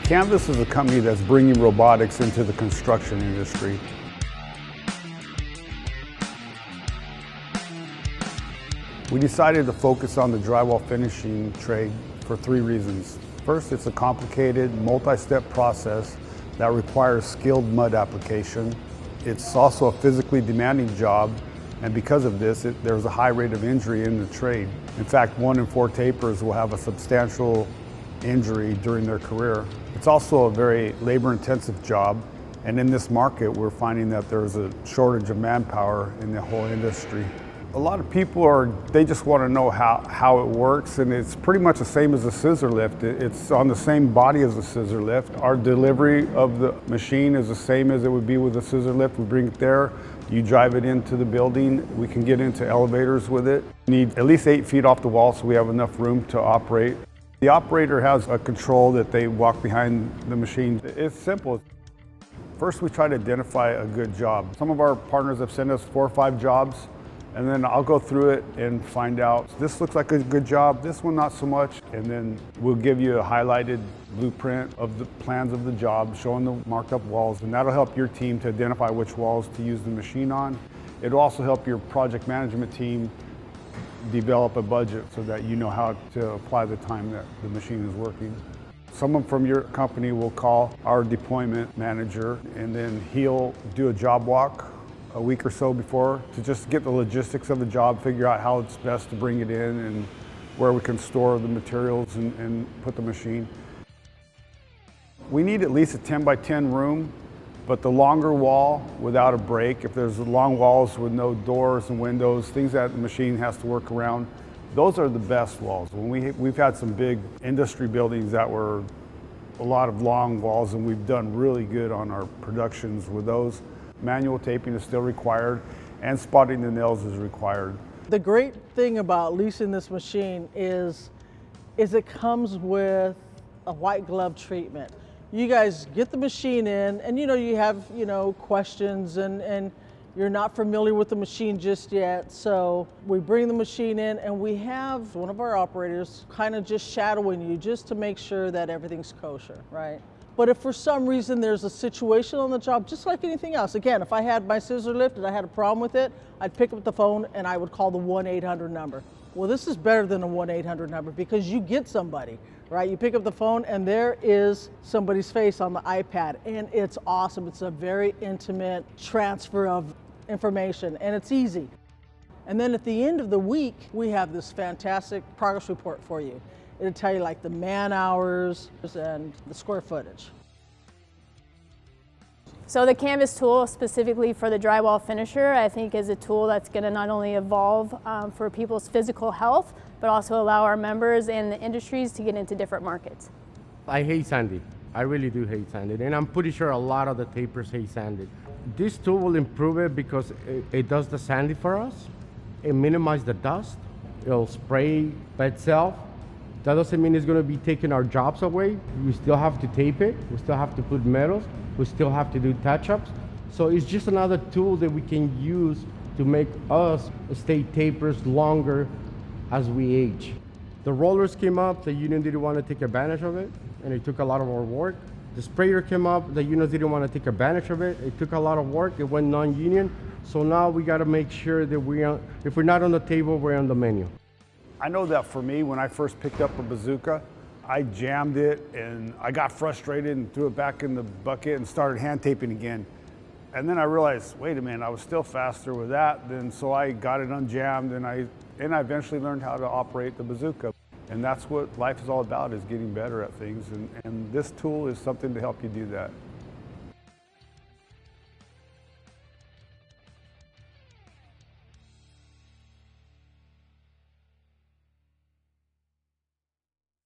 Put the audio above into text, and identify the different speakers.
Speaker 1: Canvas is a company that's bringing robotics into the construction industry. We decided to focus on the drywall finishing trade for 3 reasons. First, it's a complicated, multi-step process that requires skilled mud application. It's also a physically demanding job, and because of this, there's a high rate of injury in the trade. In fact, 1 in 4 tapers will have a substantial injury during their career. It's also a very labor-intensive job, and in this market, we're finding that there's a shortage of manpower in the whole industry. A lot of people they just want to know how it works, and it's pretty much the same as a scissor lift. It's on the same body as a scissor lift. Our delivery of the machine is the same as it would be with a scissor lift. We bring it there, you drive it into the building. We can get into elevators with it. You need at least 8 feet off the wall so we have enough room to operate. The operator has a control that they walk behind the machine. It's simple. First, we try to identify a good job. Some of our partners have sent us 4 or 5 jobs, and then I'll go through it and find out, this looks like a good job, this one not so much, and then we'll give you a highlighted blueprint of the plans of the job, showing the marked up walls, and that'll help your team to identify which walls to use the machine on. It'll also help your project management team develop a budget so that you know how to apply the time that the machine is working. Someone from your company will call our deployment manager, and then he'll do a job walk a week or so before to just get the logistics of the job, figure out how it's best to bring it in and where we can store the materials and put the machine. We need at least a 10 by 10 room, but the longer wall without a break, if there's long walls with no doors and windows, things that the machine has to work around, those are the best walls. We've had some big industry buildings that were a lot of long walls, and we've done really good on our productions with those. Manual taping is still required, and spotting the nails is required.
Speaker 2: The great thing about leasing this machine is it comes with a white glove treatment. You guys get the machine in, and you have questions, and you're not familiar with the machine just yet. So we bring the machine in, and we have one of our operators kind of just shadowing you just to make sure that everything's kosher, right? But if for some reason there's a situation on the job, just like anything else, again, if I had my scissor lift and I had a problem with it, I'd pick up the phone and I would call the 1-800 number. Well, this is better than a 1-800 number because you get somebody, right? You pick up the phone and there is somebody's face on the iPad, and it's awesome. It's a very intimate transfer of information, and it's easy. And then at the end of the week, we have this fantastic progress report for you. It'll tell you like the man hours and the square footage.
Speaker 3: So the Canvas tool specifically for the drywall finisher, I think is a tool that's going to not only evolve for people's physical health, but also allow our members in the industries to get into different markets.
Speaker 4: I hate sanding. I really do hate sanding, and I'm pretty sure a lot of the tapers hate sanding. This tool will improve it because it does the sanding for us. It minimizes the dust. It'll spray by itself. That doesn't mean it's going to be taking our jobs away. We still have to tape it. We still have to put metals. We still have to do touch-ups. So it's just another tool that we can use to make us stay tapers longer as we age. The rollers came up, the union didn't want to take advantage of it, and it took a lot of our work. The sprayer came up, the unions didn't want to take advantage of it. It took a lot of work. It went non-union. So now we got to make sure that if we're not on the table, we're on the menu.
Speaker 1: I know that for me, when I first picked up a bazooka, I jammed it and I got frustrated and threw it back in the bucket and started hand taping again. And then I realized, wait a minute, I was still faster with that. So I got it unjammed, and I eventually learned how to operate the bazooka. And that's what life is all about, is getting better at things. And this tool is something to help you do that.